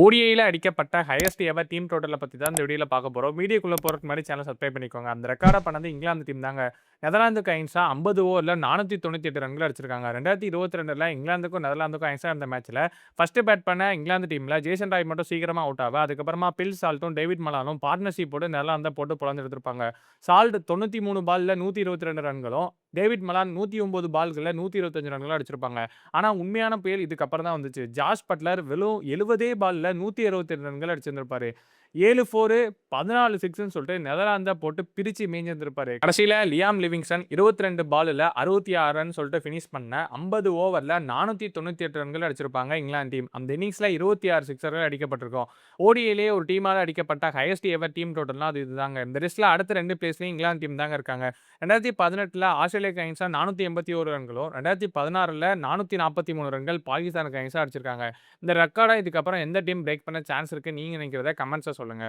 ஓடிஐல அடிக்கப்பட்ட highest ever team டோட்டல பத்தி தான் இந்த வீடியோல பார்க்க போறோம். வீடியோக்குள்ள போறதுக்கு முன்னாடி சேனல சப்ஸ்கிரைப் பண்ணிக்கோங்க. அந்த ரெக்கார்ட பண்ணது இங்கிலாந்து டீம் தாங்க. நெதர்லாந்துக்கு அகைன்ஸ்டா 50 ஓவர்ல 498 ரன்கள் அடிச்சிருக்காங்க. 2022ல இங்கிலாந்துக்கும் நெதர்லாந்துக்கும் அகைன்ஸ்டா நடந்த மேட்ச்ல ஃபர்ஸ்ட் பேட் பண்ண இங்கிலாந்து டீம்ல ஜேசன் ராய் மட்டும் சீக்கிரமா அவுட் ஆவ, அதுக்கப்புறமா பில் சால்ட்டும், டேவிட் மலானும் பார்ட்னர்ஷிப் போட்டு நெதர்லாந்த போட்டு பொளந்து எடுத்திருப்பாங்க. சால்ட் 93 பால்ல 122 ரன்களும், டேவிட் மலான் 109 பால்கள்ல 125 ரன்களும் அடிச்சிருப்பாங்க. ஆனா உண்மையான புயல் இதுக்கு அப்புறம் தான் வந்துச்சு. ஜாஷ் பட்லர் வெறும் 70 பால்ல 168 ரன்கள் அடிச்சிருந்திருப்பாரு. 7 4 14 6ன்னு சொல்லிட்டு நெதர்லாந்த போட்டு பிரிச்சு மேய்ஞ்சிருந்திருப்பாரு. கடைசியில லியாம் லிவிங்ஸ்டன் 22 பால்ல 66 ரன் சொல்லிட்டு பினிஷ் பண்ண 50 ஓவர்ல 498 ரன்கள் அடிச்சிருப்பாங்க இங்கிலாந்து டீம். அந்த இன்னிங்ஸ்ல 26 சிக்ஸர்கள் அடிக்கப்பட்டிருக்கும். ஓடிஐலயே ஒரு டீமால அடிக்கப்பட்ட ஹையஸ்ட் எவர் டீம் டோட்டல்னா அது இதுதாங்க. இந்த லிஸ்ட்ல அடுத்த 2 பிளேஸ்லயும் இங்கிலாந்து டீம் தாங்க இருக்காங்க. 2018ல ஆஸ்திரேலியாக்கு அகைன்ஸ்டா 481 ரன்களும், 2016ல 443 ரன்கள் பாகிஸ்தானுக்கு அகைன்ஸ்டா அடிச்சிருக்காங்க. இந்த ரெக்கார்ட இதுக்கப்புறம் எந்த டீம் பிரேக் பண்ண சான்ஸ் இருக்குன்னு நீங்க நினைக்கிறத கமெண்ட்ஸ்ல சொல்லுங்க.